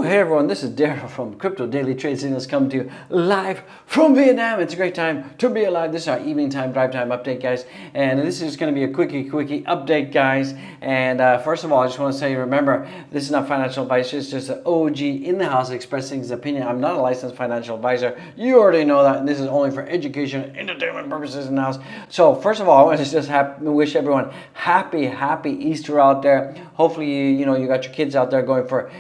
Hey everyone, this is Daryl from Crypto Daily Trade Signals coming to you live from Vietnam. It's a great time to be alive. This is our evening time, drive time update, guys. And this is going to be a quickie update, guys. And first of all, I just want to say, remember, this is not financial advice. It's just an OG in the house expressing his opinion. I'm not a licensed financial advisor. You already know that. And this is only for education and entertainment purposes in the house. So first of all, I want to just wish everyone happy Easter out there. Hopefully, you got your kids out there going for,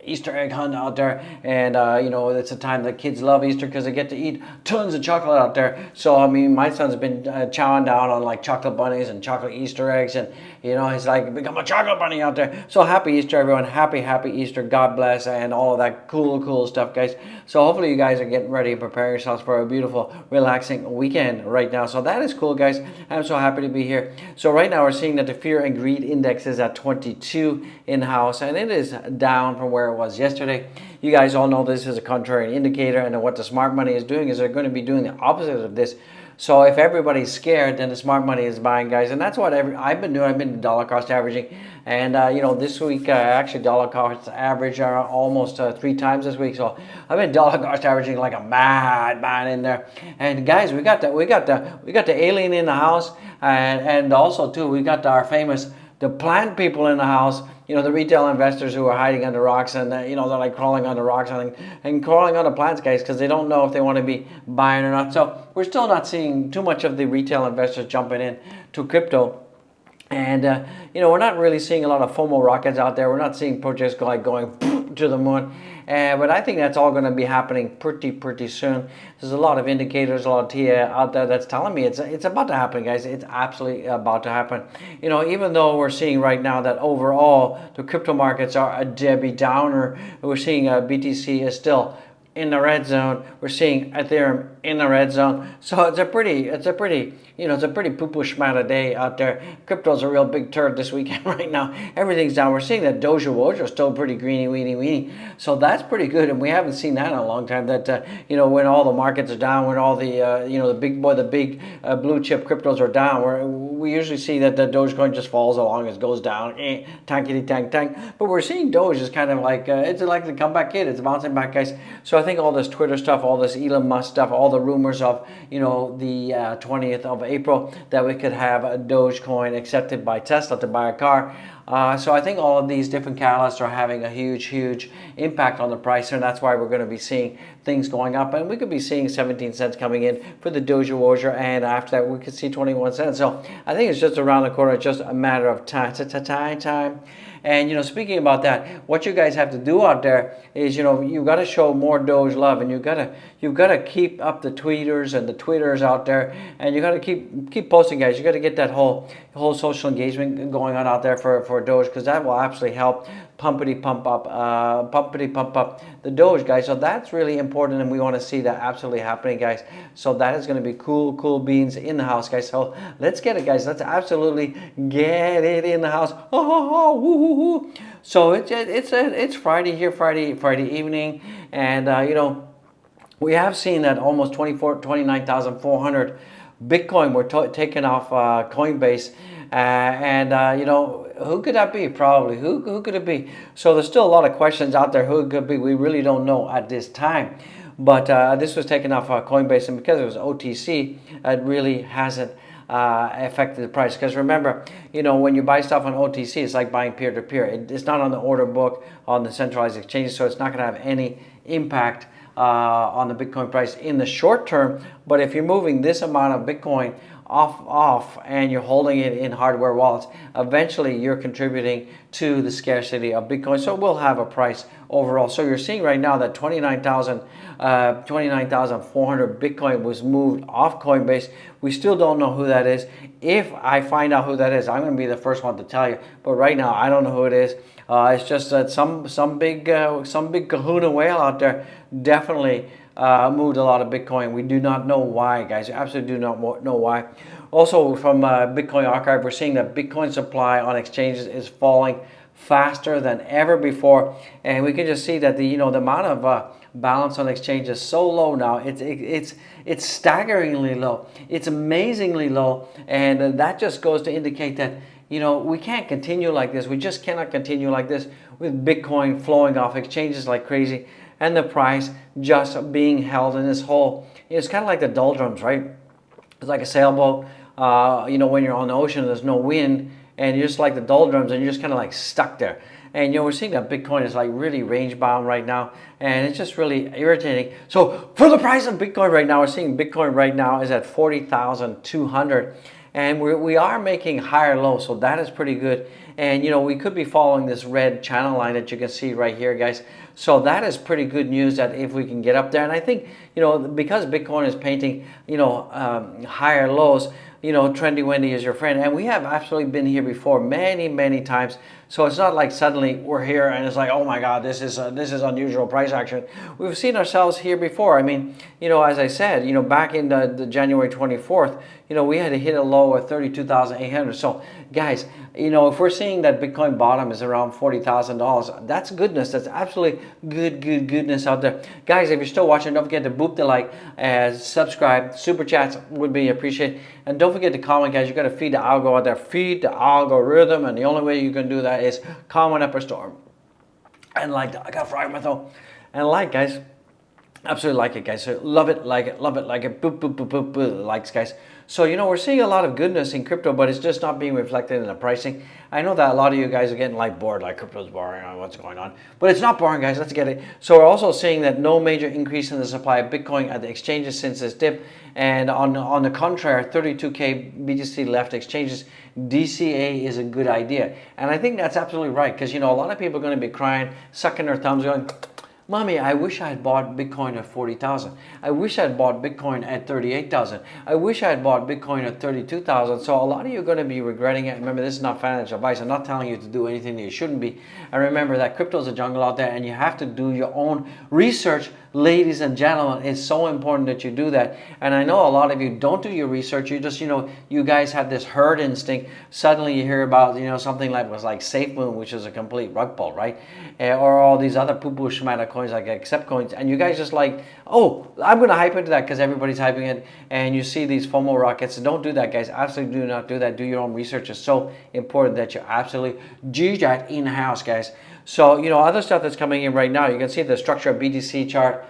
Easter egg hunt out there, and it's a time that kids love Easter because they get to eat tons of chocolate out there. So I mean, my son's been chowing down on like chocolate bunnies and chocolate Easter eggs, and he's like become a chocolate bunny out there. So happy Easter, everyone! Happy Easter! God bless, and all of that cool stuff, guys. So hopefully you guys are getting ready and preparing yourselves for a beautiful, relaxing weekend right now. So that is cool, guys. I'm so happy to be here. So right now we're seeing that the fear and greed index is at 22 in house, and it is down from where it was yesterday. You guys all know this is a contrarian indicator, and what the smart money is doing is they're going to be doing the opposite of this. So if everybody's scared, then the smart money is buying, guys, and that's what I've been doing. I've been dollar cost averaging, and this week actually dollar cost average are almost 3 times this week. So I've been dollar cost averaging like a madman in there. And guys, we got the alien in the house, and also too we got our famous the plant people in the house. The retail investors who are hiding under rocks, and they're like crawling under rocks and crawling under plants, guys, because they don't know if they want to be buying or not. So we're still not seeing too much of the retail investors jumping in to crypto. And, we're not really seeing a lot of FOMO rockets out there. We're not seeing projects going to the moon. But I think that's all going to be happening pretty soon. There's a lot of indicators, a lot of TA out there that's telling me it's about to happen, guys. It's absolutely about to happen. Even though we're seeing right now that overall the crypto markets are a Debbie Downer, we're seeing BTC is still in the red zone. We're seeing Ethereum in the red zone. So it's a pretty poo-poo schmata day out there. Crypto's a real big turd this weekend right now. Everything's down. We're seeing that Dogecoin is still pretty greeny, weeny. So that's pretty good, and we haven't seen that in a long time. That when all the markets are down, when all the the big blue chip cryptos are down, we usually see that the Dogecoin just falls along as goes down, tankity tank. But we're seeing Doge is kind of like it's like the comeback kid. It's bouncing back, guys. So I think all this Twitter stuff, all this Elon Musk stuff, all the rumors of the 20th of April that we could have a Dogecoin accepted by Tesla to buy a car. So I think all of these different catalysts are having a huge impact on the price, and that's why we're going to be seeing things going up, and we could be seeing 17 cents coming in for the Dogecoin, and after that we could see 21 cents. So I think it's just around the corner. It's just a matter of time. And speaking about that, what you guys have to do out there is you got to show more Doge love, and you've got to keep up the tweeters and the twitters out there, and you got to keep posting, guys. You got to get that whole social engagement going on out there for Doge, because that will absolutely help pumpity pump up the Doge, guys. So that's really important, and we want to see that absolutely happening, guys. So that is going to be cool beans in the house, guys. So let's get it, guys. Let's absolutely get it in the house. Woo. So it's Friday here, Friday evening, and we have seen that almost 29,400 Bitcoin were taken off Coinbase, who could that be? Probably who could it be? So there's still a lot of questions out there. Who it could be? We really don't know at this time. But this was taken off Coinbase, and because it was OTC, it really hasn't affected the price. Because remember, when you buy stuff on OTC, it's like buying peer-to-peer. It's not on the order book on the centralized exchanges, so it's not going to have any impact on the Bitcoin price in the short term. But if you're moving this amount of Bitcoin off and you're holding it in hardware wallets, eventually you're contributing to the scarcity of Bitcoin, so it will have a price overall. So you're seeing right now that 29,400 Bitcoin was moved off Coinbase. We still don't know who that is. If I find out who that is, I'm going to be the first one to tell you, but right now I don't know who it is. It's just that some big kahuna whale out there definitely moved a lot of Bitcoin. We do not know why, guys. We absolutely do not know why. Also, from Bitcoin Archive, we're seeing that Bitcoin supply on exchanges is falling faster than ever before, and we can just see that the amount of balance on exchange is so low now. It's staggeringly low. It's amazingly low, and that just goes to indicate that we can't continue like this. We just cannot continue like this with Bitcoin flowing off exchanges like crazy and the price just being held in this hole. It's kind of like the doldrums, right? It's like a sailboat. When you're on the ocean, there's no wind, and you're just like the doldrums, and you're just kind of like stuck there. And we're seeing that Bitcoin is like really range bound right now, and it's just really irritating. So for the price of Bitcoin right now, we're seeing Bitcoin right now is at 40,200, and we are making higher lows, so that is pretty good. And we could be following this red channel line that you can see right here, guys. So that is pretty good news that if we can get up there. And I think because Bitcoin is painting higher lows, trendy Wendy is your friend, and we have absolutely been here before many times. So it's not like suddenly we're here and it's like, oh my God, this is unusual price action. We've seen ourselves here before. I mean, as I said, back in the January 24th, we had to hit a low of 32,800. So guys, if we're seeing that Bitcoin bottom is around $40,000, that's goodness. That's absolutely goodness out there. Guys, if you're still watching, don't forget to boop the like, subscribe, super chats would be appreciated. And don't forget to comment, guys. You got to feed the algo out there. Feed the algorithm, and the only way you can do that is comment up a storm. And like that. I got fried my throat. And like, guys. Absolutely like it, guys. So love it, like it, love it, like it. Boop, boop, boop, boop, boop. Likes, guys. So, we're seeing a lot of goodness in crypto, but it's just not being reflected in the pricing. I know that a lot of you guys are getting like bored, like crypto's boring, what's going on. But it's not boring, guys. Let's get it. So we're also seeing that no major increase in the supply of Bitcoin at the exchanges since this dip. And on the contrary, 32K BTC left exchanges, DCA is a good idea. And I think that's absolutely right, because, a lot of people are going to be crying, sucking their thumbs, going, Mommy, I wish I had bought Bitcoin at 40,000. I wish I had bought Bitcoin at 38,000. I wish I had bought Bitcoin at 32,000. So a lot of you are going to be regretting it. Remember, this is not financial advice. I'm not telling you to do anything that you shouldn't be. And remember that crypto is a jungle out there, and you have to do your own research. Ladies and gentlemen, it's so important that you do that. And I know a lot of you don't do your research. You just, you guys have this herd instinct. Suddenly you hear about, something like was like SafeMoon, which is a complete rug pull, right? Or all these other poo-poo schmata coins like Accept coins, and you guys just like, oh, I'm going to hype into that because everybody's hyping it, and you see these FOMO rockets. So don't do that, guys. Absolutely do not do that. Do your own research. It's so important that you absolutely do that in-house, guys. So, other stuff that's coming in right now, you can see the structure of BTC chart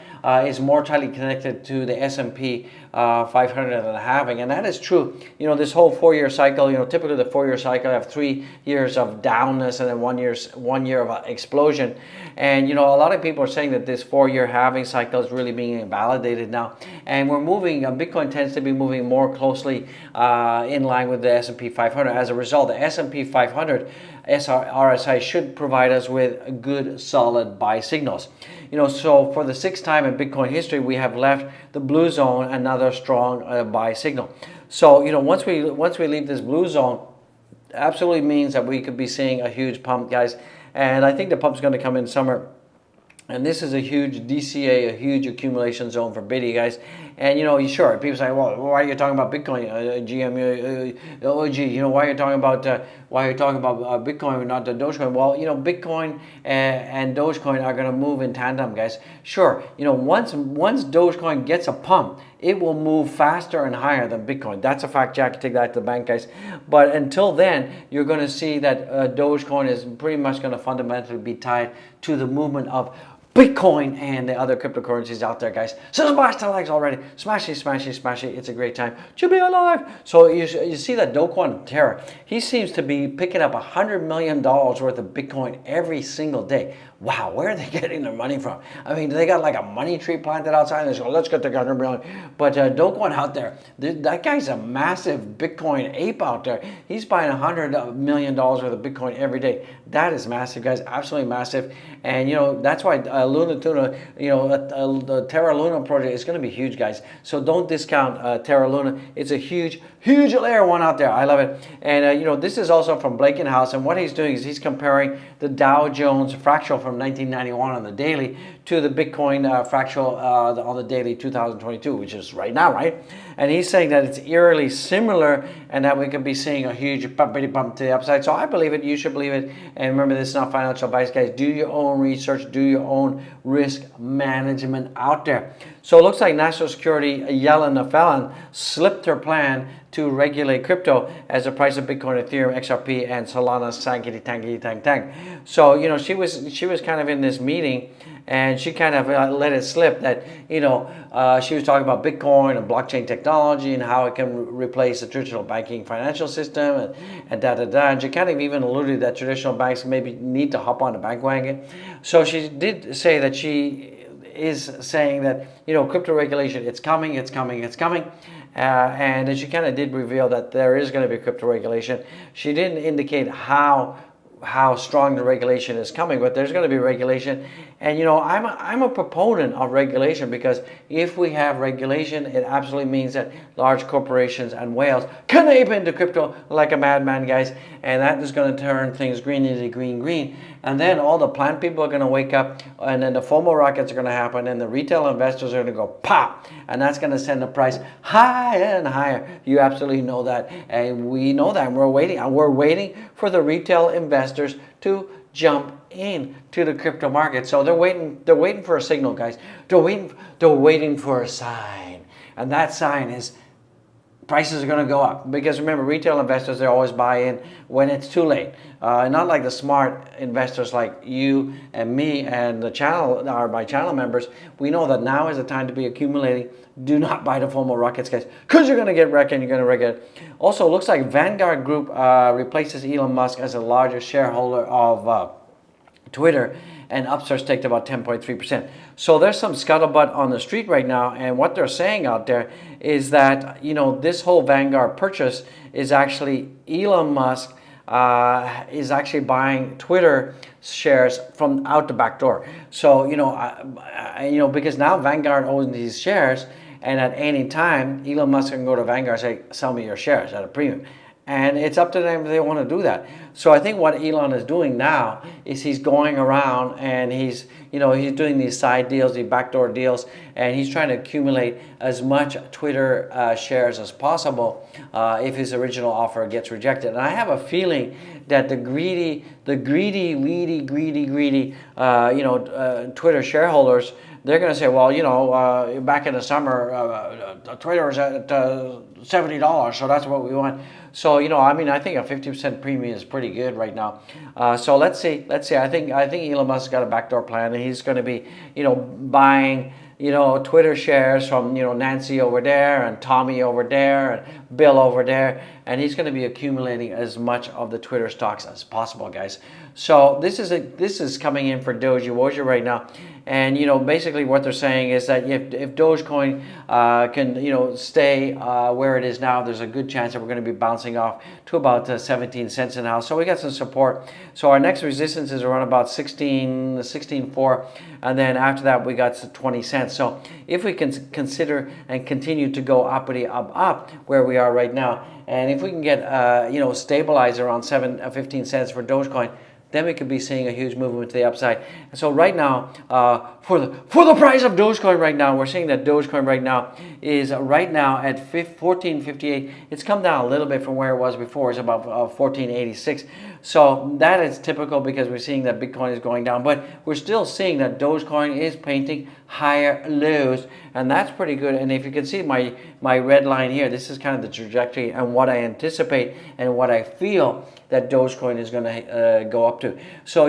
is more tightly connected to the S&P 500 and the halving, and that is true. This whole 4-year cycle, typically the 4-year cycle have 3 years of downness and then 1 year of explosion. And a lot of people are saying that this 4-year halving cycle is really being validated now, and we're moving. Bitcoin tends to be moving more closely in line with the S&P 500. As a result, the S&P 500 RSI should provide us with good, solid buy signals. So for the 6th time in Bitcoin history, we have left the blue zone, another strong buy signal. So once we leave this blue zone, absolutely means that we could be seeing a huge pump, guys. And I think the pump's going to come in summer. And this is a huge DCA, a huge accumulation zone for Bitty, guys. And sure, people say, well, why are you talking about Bitcoin, OG? Why are you talking about Bitcoin, not the Dogecoin? Well, Bitcoin and Dogecoin are going to move in tandem, guys. Sure, once Dogecoin gets a pump, it will move faster and higher than Bitcoin. That's a fact. Jack, take that to the bank, guys. But until then, you're going to see that Dogecoin is pretty much going to fundamentally be tied to the movement of Bitcoin and the other cryptocurrencies out there, guys. So smash the likes already. Smash it, smash it, smash it. It's a great time to be alive. So you see that Dogecoin Terra, he seems to be picking up $100 million worth of Bitcoin every single day. Wow, where are they getting their money from? I mean, they got like a money tree planted outside and they go, let's get the $100 million. But Dogecoin out there, that guy's a massive Bitcoin ape out there. He's buying $100 million worth of Bitcoin every day. That is massive, guys, absolutely massive. And that's why Luna Tuna, the Terra Luna project is going to be huge, guys. So don't discount Terra Luna. It's a huge layer one out there. I love it. And this is also from Blakenhouse, and what he's doing is he's comparing the Dow Jones fractal from 1991 on the daily to the Bitcoin fractal on the daily 2022, which is right now, right? And he's saying that it's eerily similar and that we could be seeing a huge bump to the upside. So I believe it. You should believe it. And remember, this is not financial advice, guys. Do your own research. Do your own risk management out there. So it looks like National Security Yellen, the felon, slipped her plan to regulate crypto as the price of Bitcoin, Ethereum, XRP, and Solana sankity tankity tank tank. So she was kind of in this meeting, and she kind of let it slip that she was talking about Bitcoin and blockchain technology and how it can replace the traditional banking financial system and da da da. And she kind of even alluded that traditional banks maybe need to hop on the bandwagon. So she did say that she is saying that crypto regulation, it's coming. And then she kind of did reveal that there is going to be crypto regulation. She didn't indicate how strong the regulation is coming, but there's going to be regulation. And I'm a proponent of regulation, because if we have regulation, it absolutely means that large corporations and whales can ape into crypto like a madman, guys, and that is going to turn things green into green. And then all the plant people are going to wake up, and then the FOMO rockets are going to happen, and the retail investors are going to go pop, and that's going to send the price higher and higher. You absolutely know that, and we know that, and we're waiting for the retail investors to jump in to the crypto market. So they're waiting for a signal, guys. They're waiting for a sign, and that sign is prices are going to go up. Because remember, retail investors, they always buy in when it's too late. Not like the smart investors like you and me and my channel members. We know that now is the time to be accumulating. Do not buy the FOMO rockets, guys, because you're going to get wrecked and you're going to wreck it. Also, it looks like Vanguard Group replaces Elon Musk as the largest shareholder of Twitter, and Upstart's take about 10.3%. So there's some scuttlebutt on the street right now, and what they're saying out there is that this whole Vanguard purchase is actually Elon Musk is actually buying Twitter shares from out the back door. So because now Vanguard owns these shares, and at any time Elon Musk can go to Vanguard and say, sell me your shares at a premium. And it's up to them if they want to do that. So I think what Elon is doing now is he's going around and he's doing these side deals, these backdoor deals, and he's trying to accumulate as much Twitter shares as possible if his original offer gets rejected. And I have a feeling that the greedy, Twitter shareholders, they're going to say, well, back in the summer, Twitter was at $70, so that's what we want. So I think a 50% premium is pretty good right now. So let's see. I think Elon Musk's got a backdoor plan, and he's going to be buying Twitter shares from Nancy over there and Tommy over there and Bill over there, and he's going to be accumulating as much of the Twitter stocks as possible, guys. So this is coming in for Dogecoin right now. And basically what they're saying is that if Dogecoin can stay where it is now, there's a good chance that we're going to be bouncing off to about 17 cents an hour. So we got some support. So our next resistance is around about 16.4, and then after that we got 20 cents. So if we can consider and continue to go uppity up where we are right now, and if we can get stabilize around 15 cents for Dogecoin, then we could be seeing a huge movement to the upside. And so right now, for the price of Dogecoin right now, we're seeing that Dogecoin right now is right now at 14.58. It's come down a little bit from where it was before. It's about 14.86. So that is typical because we're seeing that Bitcoin is going down, but we're still seeing that Dogecoin is painting higher lows, and that's pretty good. And if you can see my red line here, this is kind of the trajectory and what I anticipate and what I feel that Dogecoin is going to go up to. So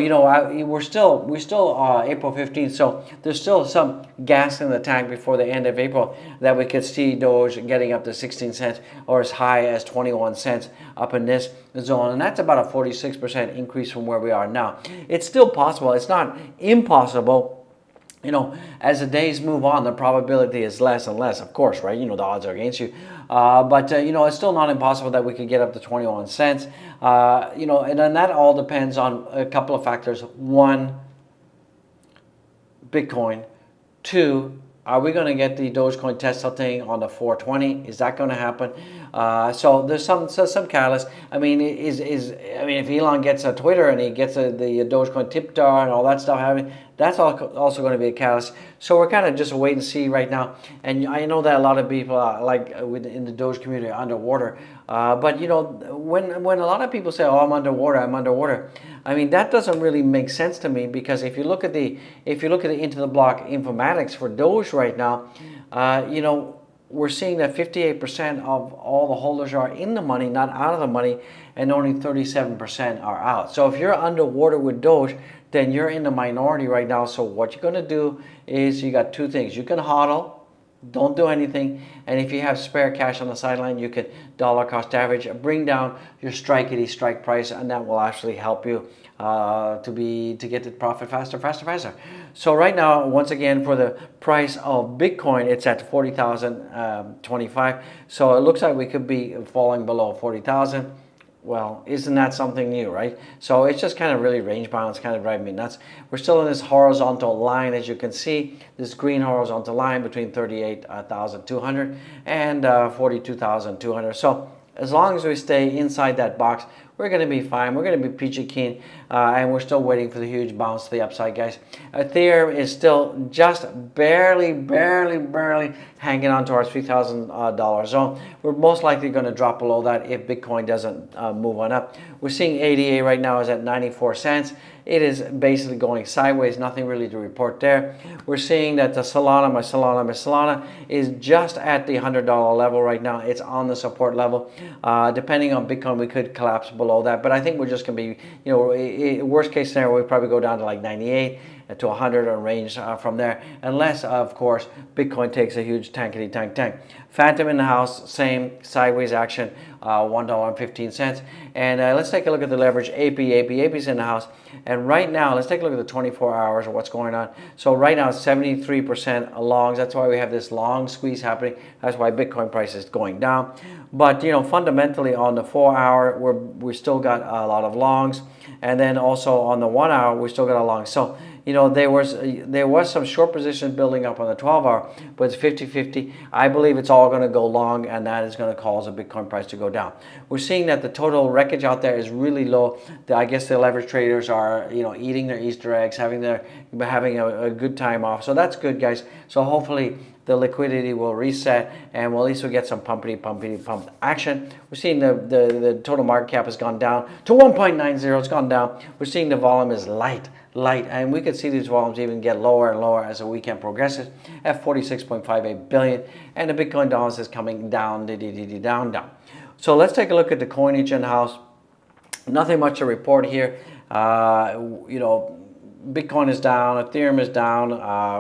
we're still April 15th, so there's still some gas in the tank before the end of April that we could see Doge getting up to 16 cents or as high as 21 cents up in this zone, and that's about a 46% increase from where we are now. It's still possible. It's not impossible. As the days move on, the probability is less and less, of course, right? The odds are against you. But it's still not impossible that we could get up to 21 cents. And then that all depends on a couple of factors. One, Bitcoin. Two, are we going to get the Dogecoin Tesla thing on the 420? Is that going to happen? So there's some catalyst. If Elon gets a Twitter and he gets the Dogecoin tip jar and all that stuff happening, that's also going to be a catalyst. So we're kind of just wait and see right now. And I know that a lot of people in the Doge community are underwater. But when a lot of people say, "Oh, I'm underwater," that doesn't really make sense to me, because if you look at the into the block informatics for Doge right now, we're seeing that 58% of all the holders are in the money, not out of the money, and only 37% are out. So if you're underwater with Doge, then you're in the minority right now. So what you're going to do is you got two things. You can hodl, don't do anything, and if you have spare cash on the sideline, you could dollar cost average, bring down your strike price, and that will actually help you to get the profit faster. So right now, once again, for the price of Bitcoin, it's at 40,025. So it looks like we could be falling below 40,000. Well, isn't that something new, right? So it's just kind of really range bound. It's kind of driving me nuts. We're still in this horizontal line, as you can see, this green horizontal line between 38,200 and 42,200. So as long as we stay inside that box, we're going to be fine. We're going to be peachy keen, and we're still waiting for the huge bounce to the upside, guys. Ethereum is still just barely hanging on to our $3,000 zone. We're most likely going to drop below that if Bitcoin doesn't move on up. We're seeing ADA right now is at 94 cents. It is basically going sideways, nothing really to report there. We're seeing that the Solana is just at the $100 level right now. It's on the support level. Depending on Bitcoin, we could collapse below that, but I think we're just going to be, worst case scenario, we probably go down to like 98 to 100 and range from there, unless of course Bitcoin takes a huge tank. Phantom in the house, same sideways action, $1.15. And let's take a look at the leverage. AP's in the house, and right now let's take a look at the 24 hours of what's going on. So right now 73% longs. That's why we have this long squeeze happening. That's why Bitcoin price is going down. But fundamentally on the 4 hour, we still got a lot of longs, and then also on the 1 hour we still got a long. So there was some short positions building up on the 12 hour, but it's 50-50. I believe it's all going to go long, and that is going to cause the Bitcoin price to go down. We're seeing that the total wreckage out there is really low. I guess the leverage traders are eating their Easter eggs, having a good time off. So that's good, guys. So hopefully the liquidity will reset, and we'll at least get some pumpity action. We're seeing the total market cap has gone down to 1.90. It's gone down. We're seeing the volume is light, and we could see these volumes even get lower and lower as the weekend progresses at 46.58 billion, and the Bitcoin dollars is coming down, down. So let's take a look at the coinage in the house. Nothing much to report here. Bitcoin is down, Ethereum is down,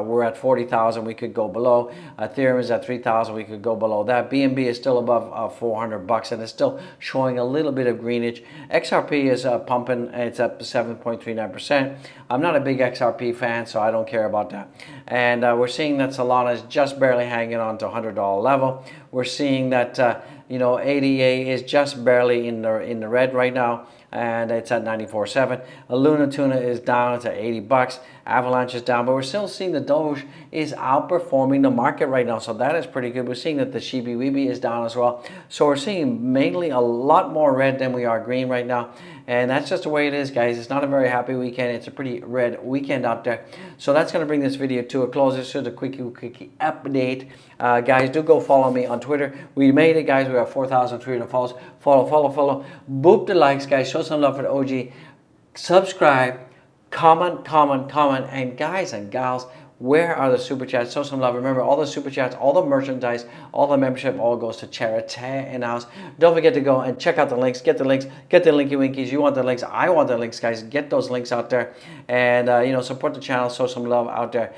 we're at 40,000, we could go below. Ethereum is at 3,000, we could go below that. BNB is still above 400 bucks, and it's still showing a little bit of greenage. XRP is pumping, it's up 7.39%. I'm not a big XRP fan, so I don't care about that. And we're seeing that Solana is just barely hanging on to $100 level. We're seeing that ADA is just barely in the red right now, and it's at 94.7. Luna Tuna is down, it's at 80 bucks. Avalanche is down, but we're still seeing the Doge is outperforming the market right now, so that is pretty good. We're seeing that the Shibi Weeby is down as well. So we're seeing mainly a lot more red than we are green right now, and that's just the way it is, guys. It's not a very happy weekend. It's a pretty red weekend out there. So that's going to bring this video to a close. This is a quickie update. Guys, do go follow me on Twitter. We made it, guys. We have 4,300 follows. Follow. Boop the likes, guys. Show some love for the OG. Subscribe. Comment. And guys and gals, where are the super chats? Show some love. Remember, all the super chats, all the merchandise, all the membership, all goes to charity in house. Don't forget to go and check out the links. Get the links. Get the linky winkies. You want the links. I want the links, guys. Get those links out there, and support the channel. Show some love out there.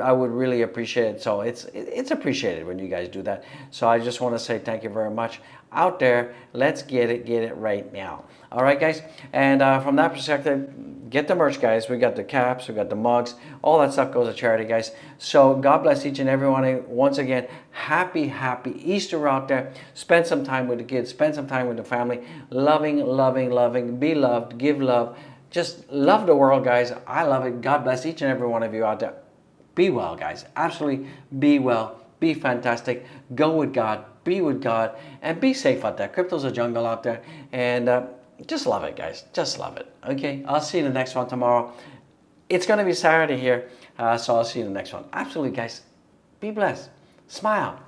I would really appreciate it. So it's appreciated when you guys do that. So I just want to say thank you very much out there. Let's get it right now. All right, guys. And from that perspective, get the merch, guys. We got the caps, we got the mugs, all that stuff goes to charity, guys. So God bless each and every one. Once again, happy Easter out there. Spend some time with the kids, spend some time with the family. Loving, be loved, give love. Just love the world, guys. I love it. God bless each and every one of you out there. Be well, guys. Absolutely be well. Be fantastic. Go with God. Be with God. And be safe out there. Crypto's a jungle out there. And just love it, guys. Just love it. Okay, I'll see you in the next one tomorrow. It's going to be Saturday here, so I'll see you in the next one. Absolutely, guys. Be blessed. Smile.